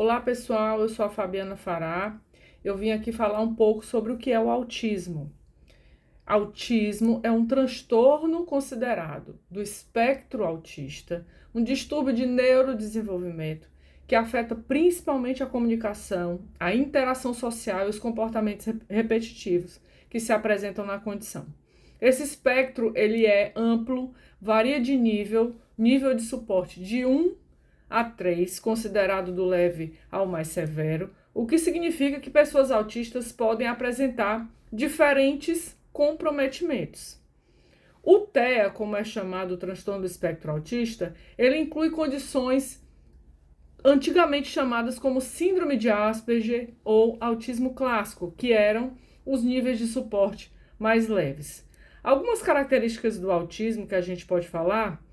Olá pessoal, eu sou a Fabiana Fará. Eu vim aqui falar um pouco sobre o que é o autismo. Autismo é um transtorno considerado do espectro autista, um distúrbio de neurodesenvolvimento que afeta principalmente a comunicação, a interação social e os comportamentos repetitivos que se apresentam na condição. Esse espectro ele é amplo, varia de nível de suporte de 1 a 3, considerado do leve ao mais severo, o que significa que pessoas autistas podem apresentar diferentes comprometimentos. O TEA, como é chamado o transtorno do espectro autista, ele inclui condições antigamente chamadas como síndrome de Asperger ou autismo clássico, que eram os níveis de suporte mais leves. Algumas características do autismo que a gente pode falar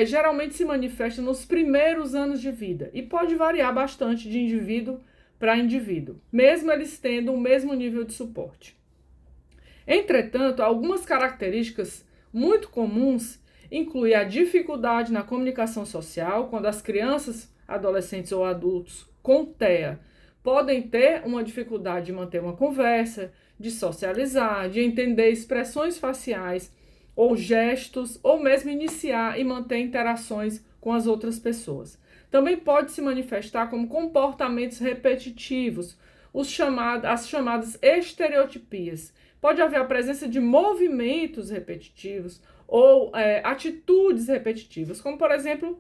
geralmente se manifesta nos primeiros anos de vida e pode variar bastante de indivíduo para indivíduo, mesmo eles tendo o mesmo nível de suporte. Entretanto, algumas características muito comuns incluem a dificuldade na comunicação social, quando as crianças, adolescentes ou adultos com TEA podem ter uma dificuldade de manter uma conversa, de socializar, de entender expressões faciais ou gestos, ou mesmo iniciar e manter interações com as outras pessoas. Também pode se manifestar como comportamentos repetitivos, as chamadas estereotipias. Pode haver a presença de movimentos repetitivos ou atitudes repetitivas, como por exemplo,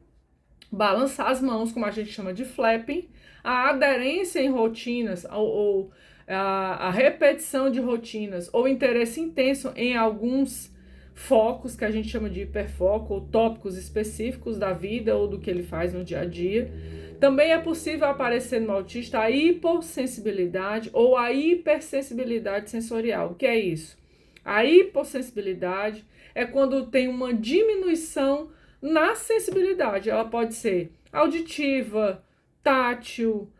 balançar as mãos, como a gente chama de flapping, a aderência em rotinas ou a repetição de rotinas ou interesse intenso em alguns focos, que a gente chama de hiperfoco, ou tópicos específicos da vida ou do que ele faz no dia a dia. Também é possível aparecer no autista a hipossensibilidade ou a hipersensibilidade sensorial. O que é isso? A hipossensibilidade é quando tem uma diminuição na sensibilidade. Ela pode ser auditiva, tátil,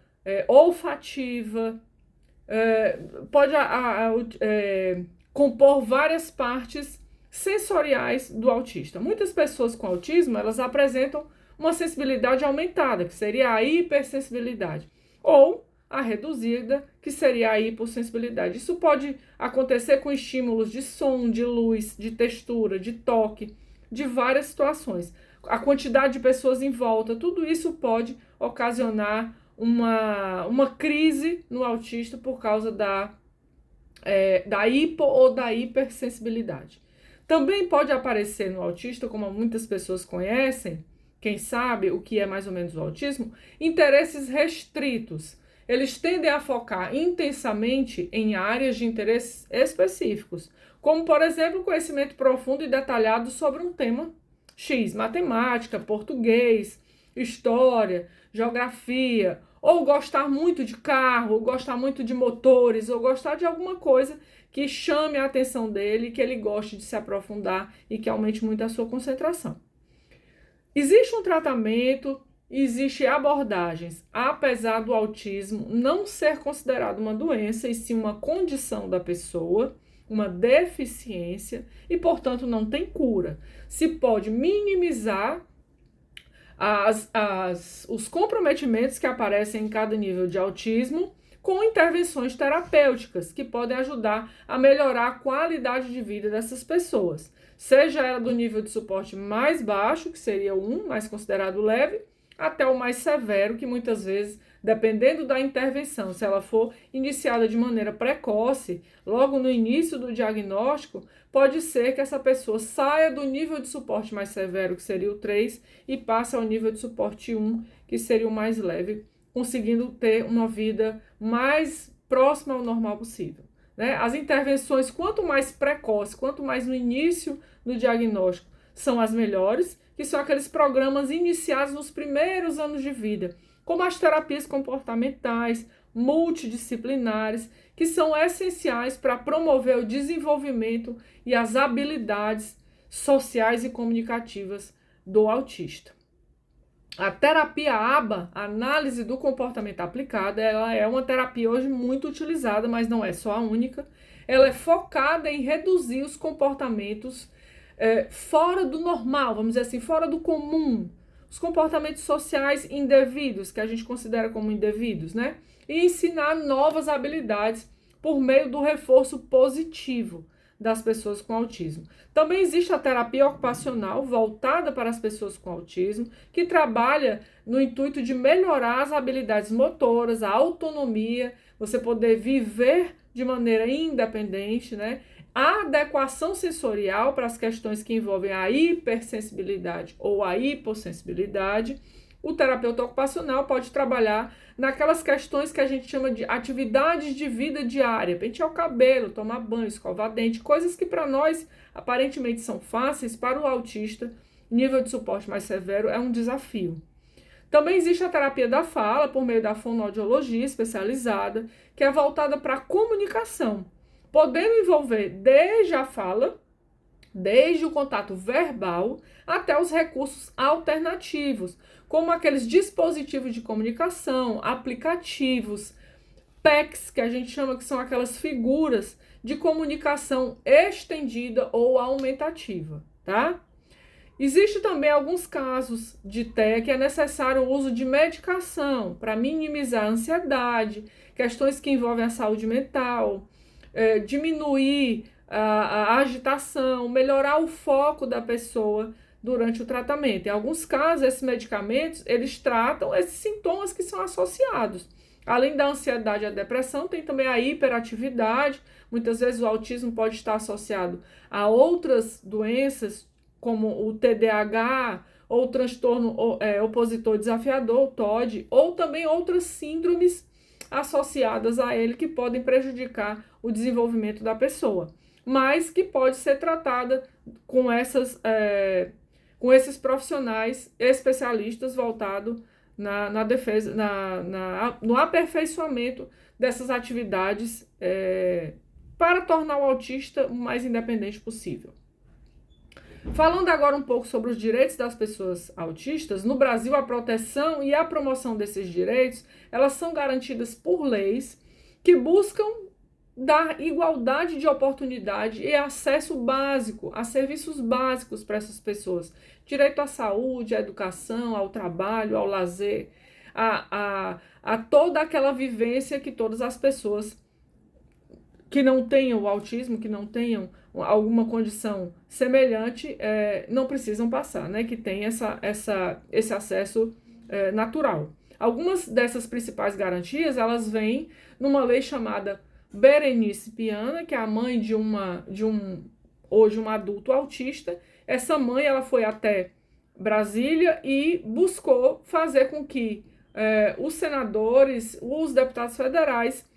olfativa, pode compor várias partes sensoriais do autista. Muitas pessoas com autismo, elas apresentam uma sensibilidade aumentada, que seria a hipersensibilidade, ou a reduzida, que seria a hipossensibilidade. Isso pode acontecer com estímulos de som, de luz, de textura, de toque, de várias situações. A quantidade de pessoas em volta, tudo isso pode ocasionar uma crise no autista por causa da hipo ou da hipersensibilidade. Também pode aparecer no autista, como muitas pessoas conhecem, quem sabe o que é mais ou menos o autismo, interesses restritos. Eles tendem a focar intensamente em áreas de interesses específicos, como, por exemplo, conhecimento profundo e detalhado sobre um tema X, matemática, português, história, geografia, ou gostar muito de carro, ou gostar muito de motores, ou gostar de alguma coisa que chame a atenção dele, que ele goste de se aprofundar e que aumente muito a sua concentração. Existe um tratamento, existem abordagens, apesar do autismo não ser considerado uma doença, e sim uma condição da pessoa, uma deficiência, e, portanto, não tem cura. Se pode minimizar os comprometimentos que aparecem em cada nível de autismo com intervenções terapêuticas que podem ajudar a melhorar a qualidade de vida dessas pessoas, seja ela do nível de suporte mais baixo, que seria o 1, mais considerado leve, até o mais severo, que muitas vezes, dependendo da intervenção, se ela for iniciada de maneira precoce, logo no início do diagnóstico, pode ser que essa pessoa saia do nível de suporte mais severo, que seria o 3, e passe ao nível de suporte 1, que seria o mais leve, conseguindo ter uma vida mais próxima ao normal possível. Né? As intervenções, quanto mais precoce, quanto mais no início do diagnóstico, são as melhores, que são aqueles programas iniciados nos primeiros anos de vida, como as terapias comportamentais, multidisciplinares, que são essenciais para promover o desenvolvimento e as habilidades sociais e comunicativas do autista. A terapia ABA, análise do comportamento aplicada, ela é uma terapia hoje muito utilizada, mas não é só a única. Ela é focada em reduzir os comportamentos fora do normal, vamos dizer assim, fora do comum, os comportamentos sociais indevidos, que a gente considera como indevidos, né? E ensinar novas habilidades por meio do reforço positivo das pessoas com autismo. Também existe a terapia ocupacional voltada para as pessoas com autismo, que trabalha no intuito de melhorar as habilidades motoras, a autonomia, você poder viver de maneira independente, né? A adequação sensorial para as questões que envolvem a hipersensibilidade ou a hipossensibilidade. O terapeuta ocupacional pode trabalhar naquelas questões que a gente chama de atividades de vida diária, pentear o cabelo, tomar banho, escovar dente, coisas que para nós aparentemente são fáceis, para o autista, nível de suporte mais severo é um desafio. Também existe a terapia da fala, por meio da fonoaudiologia especializada, que é voltada para a comunicação, podendo envolver desde a fala, desde o contato verbal, até os recursos alternativos, como aqueles dispositivos de comunicação, aplicativos, PECs, que a gente chama que são aquelas figuras de comunicação estendida ou aumentativa, tá? Existe também alguns casos de TEA que é necessário o uso de medicação para minimizar a ansiedade, questões que envolvem a saúde mental, diminuir a agitação, melhorar o foco da pessoa durante o tratamento. Em alguns casos, esses medicamentos, eles tratam esses sintomas que são associados. Além da ansiedade e a depressão, tem também a hiperatividade. Muitas vezes o autismo pode estar associado a outras doenças, como o TDAH, ou o transtorno opositor desafiador, o TOD, ou também outras síndromes associadas a ele que podem prejudicar o desenvolvimento da pessoa, mas que pode ser tratada com esses profissionais especialistas voltados na defesa, no aperfeiçoamento dessas atividades para tornar o autista o mais independente possível. Falando agora um pouco sobre os direitos das pessoas autistas, no Brasil a proteção e a promoção desses direitos, elas são garantidas por leis que buscam dar igualdade de oportunidade e acesso básico a serviços básicos para essas pessoas. Direito à saúde, à educação, ao trabalho, ao lazer, a toda aquela vivência que todas as pessoas que não tenham o autismo, que não tenham alguma condição semelhante, não precisam passar, né? Que tem esse acesso natural. Algumas dessas principais garantias, elas vêm numa lei chamada Berenice Piana, que é a mãe hoje um adulto autista. Essa mãe, ela foi até Brasília e buscou fazer com que os senadores, os deputados federais,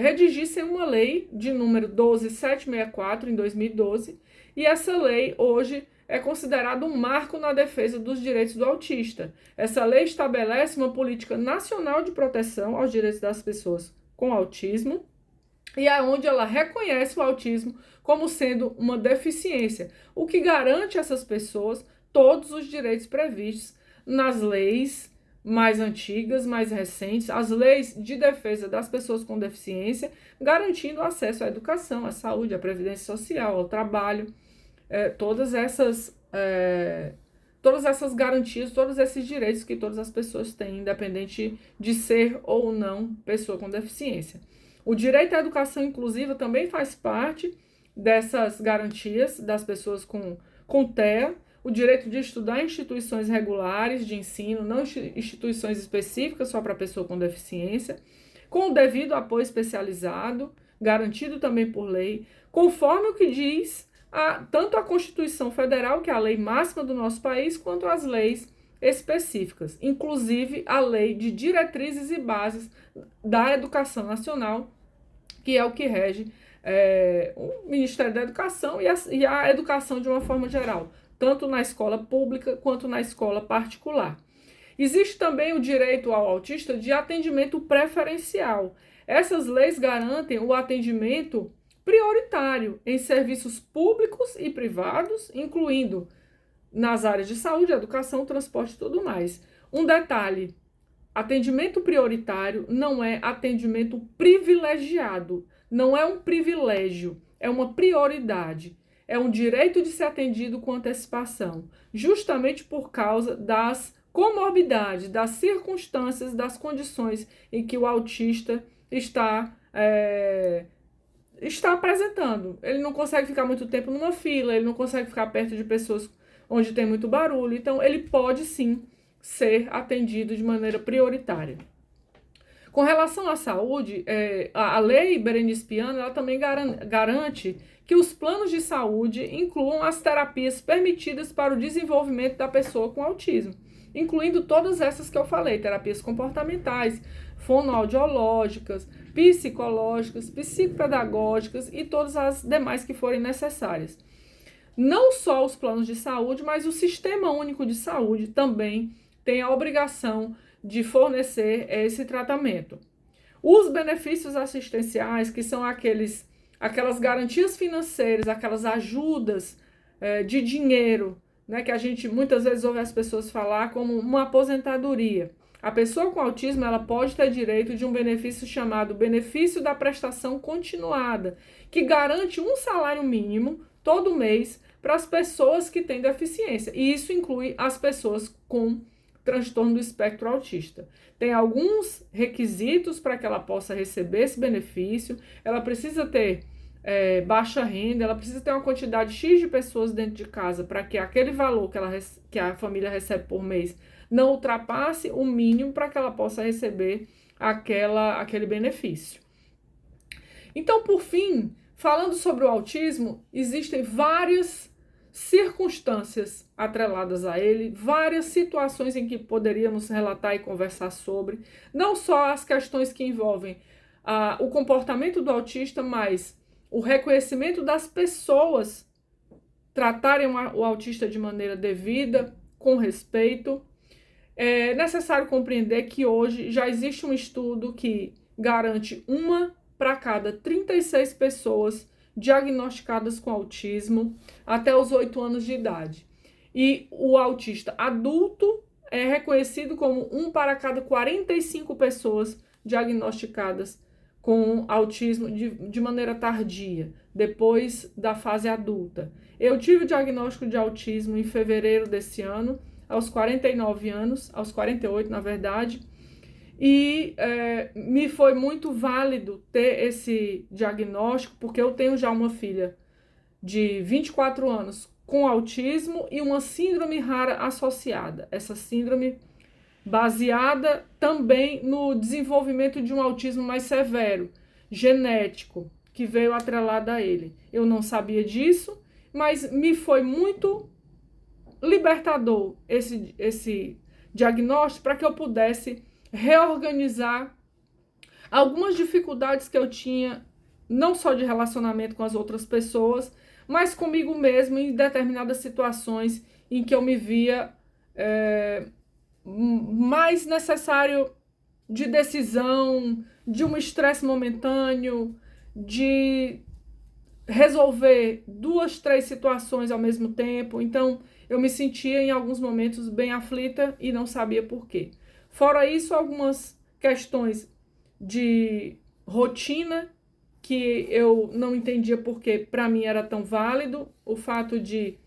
redigissem uma lei de número 12764, em 2012, e essa lei hoje é considerada um marco na defesa dos direitos do autista. Essa lei estabelece uma política nacional de proteção aos direitos das pessoas com autismo, e é onde ela reconhece o autismo como sendo uma deficiência, o que garante a essas pessoas todos os direitos previstos nas leis mais antigas, mais recentes, as leis de defesa das pessoas com deficiência, garantindo acesso à educação, à saúde, à previdência social, ao trabalho, todas essas garantias, todos esses direitos que todas as pessoas têm, independente de ser ou não pessoa com deficiência. O direito à educação inclusiva também faz parte dessas garantias das pessoas com TEA, o direito de estudar em instituições regulares de ensino, não instituições específicas só para pessoa com deficiência, com o devido apoio especializado, garantido também por lei, conforme o que diz tanto a Constituição Federal, que é a lei máxima do nosso país, quanto as leis específicas, inclusive a Lei de Diretrizes e Bases da Educação Nacional, que é o que rege o Ministério da Educação e a educação de uma forma geral, tanto na escola pública quanto na escola particular. Existe também o direito ao autista de atendimento preferencial. Essas leis garantem o atendimento prioritário em serviços públicos e privados, incluindo nas áreas de saúde, educação, transporte e tudo mais. Um detalhe: atendimento prioritário não é atendimento privilegiado, não é um privilégio, é uma prioridade. É um direito de ser atendido com antecipação, justamente por causa das comorbidade, das circunstâncias, das condições em que o autista está apresentando. Ele não consegue ficar muito tempo numa fila, ele não consegue ficar perto de pessoas onde tem muito barulho. Então, ele pode sim ser atendido de maneira prioritária. Com relação à saúde, a lei Berenice Piano, ela também garante que os planos de saúde incluam as terapias permitidas para o desenvolvimento da pessoa com autismo, incluindo todas essas que eu falei, terapias comportamentais, fonoaudiológicas, psicológicas, psicopedagógicas e todas as demais que forem necessárias. Não só os planos de saúde, mas o Sistema Único de Saúde também tem a obrigação de fornecer esse tratamento. Os benefícios assistenciais, que são aquelas garantias financeiras, aquelas ajudas de dinheiro, né, que a gente muitas vezes ouve as pessoas falar como uma aposentadoria. A pessoa com autismo, ela pode ter direito de um benefício chamado benefício da prestação continuada, que garante um salário mínimo todo mês para as pessoas que têm deficiência. E isso inclui as pessoas com transtorno do espectro autista. Tem alguns requisitos para que ela possa receber esse benefício. Ela precisa ter baixa renda, ela precisa ter uma quantidade X de pessoas dentro de casa para que aquele valor que a família recebe por mês não ultrapasse o mínimo para que ela possa receber aquele benefício. Então, por fim, falando sobre o autismo, existem várias circunstâncias atreladas a ele, várias situações em que poderíamos relatar e conversar sobre, não só as questões que envolvem o comportamento do autista, mas o reconhecimento das pessoas tratarem o autista de maneira devida, com respeito. É necessário compreender que hoje já existe um estudo que garante 1 para cada 36 pessoas diagnosticadas com autismo até os 8 anos de idade. E o autista adulto é reconhecido como 1 para cada 45 pessoas diagnosticadas com autismo de maneira tardia, depois da fase adulta. Eu tive o diagnóstico de autismo em fevereiro desse ano, aos 49 anos, aos 48 na verdade, e me foi muito válido ter esse diagnóstico, porque eu tenho já uma filha de 24 anos com autismo e uma síndrome rara associada. Essa síndrome baseada também no desenvolvimento de um autismo mais severo, genético, que veio atrelada a ele. Eu não sabia disso, mas me foi muito libertador esse diagnóstico para que eu pudesse reorganizar algumas dificuldades que eu tinha, não só de relacionamento com as outras pessoas, mas comigo mesmo em determinadas situações em que eu me via mais necessário de decisão, de um estresse momentâneo, de resolver 2, 3 situações ao mesmo tempo. Então, eu me sentia em alguns momentos bem aflita e não sabia por quê. Fora isso, algumas questões de rotina que eu não entendia porque para mim era tão válido. O fato de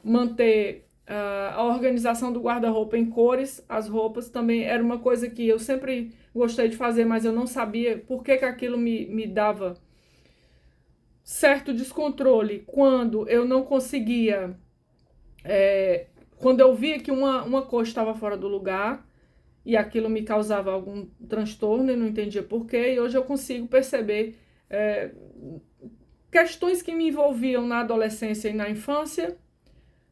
manter a organização do guarda-roupa em cores, as roupas também era uma coisa que eu sempre gostei de fazer, mas eu não sabia por que aquilo me dava certo descontrole quando eu não conseguia, quando eu via que uma cor estava fora do lugar e aquilo me causava algum transtorno e não entendia por quê, e hoje eu consigo perceber questões que me envolviam na adolescência e na infância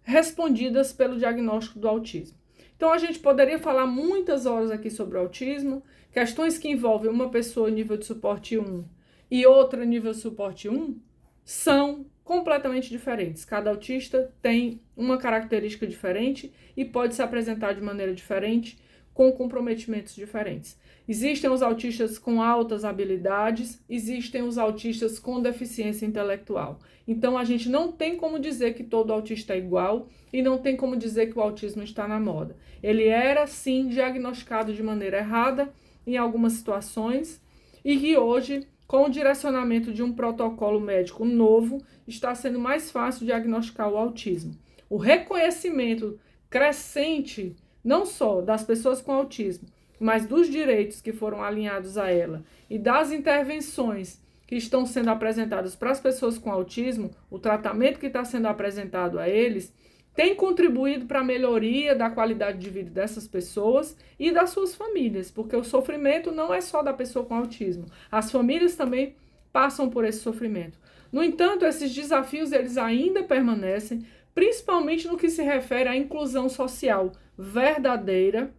respondidas pelo diagnóstico do autismo. Então a gente poderia falar muitas horas aqui sobre o autismo, questões que envolvem uma pessoa nível de suporte 1 e outra nível de suporte 1 são completamente diferentes. Cada autista tem uma característica diferente e pode se apresentar de maneira diferente, com comprometimentos diferentes. Existem os autistas com altas habilidades, existem os autistas com deficiência intelectual. Então, a gente não tem como dizer que todo autista é igual e não tem como dizer que o autismo está na moda. Ele era, sim, diagnosticado de maneira errada em algumas situações e que hoje, com o direcionamento de um protocolo médico novo, está sendo mais fácil diagnosticar o autismo. O reconhecimento crescente não só das pessoas com autismo, mas dos direitos que foram alinhados a ela e das intervenções que estão sendo apresentadas para as pessoas com autismo, o tratamento que está sendo apresentado a eles, tem contribuído para a melhoria da qualidade de vida dessas pessoas e das suas famílias, porque o sofrimento não é só da pessoa com autismo, as famílias também passam por esse sofrimento. No entanto, esses desafios eles ainda permanecem, principalmente no que se refere à inclusão social verdadeira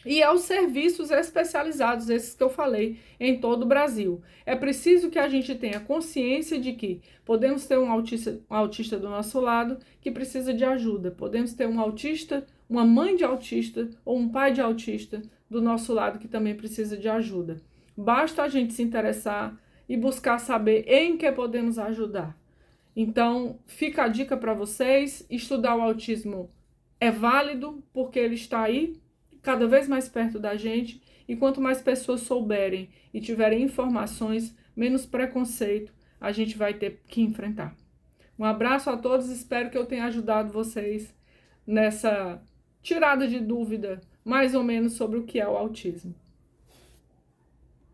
e aos serviços especializados, esses que eu falei, em todo o Brasil. É preciso que a gente tenha consciência de que podemos ter um autista do nosso lado que precisa de ajuda, podemos ter um autista, uma mãe de autista ou um pai de autista do nosso lado que também precisa de ajuda. Basta a gente se interessar e buscar saber em que podemos ajudar. Então, fica a dica para vocês, estudar o autismo é válido porque ele está aí, cada vez mais perto da gente, e quanto mais pessoas souberem e tiverem informações, menos preconceito a gente vai ter que enfrentar. Um abraço a todos, espero que eu tenha ajudado vocês nessa tirada de dúvida, mais ou menos, sobre o que é o autismo.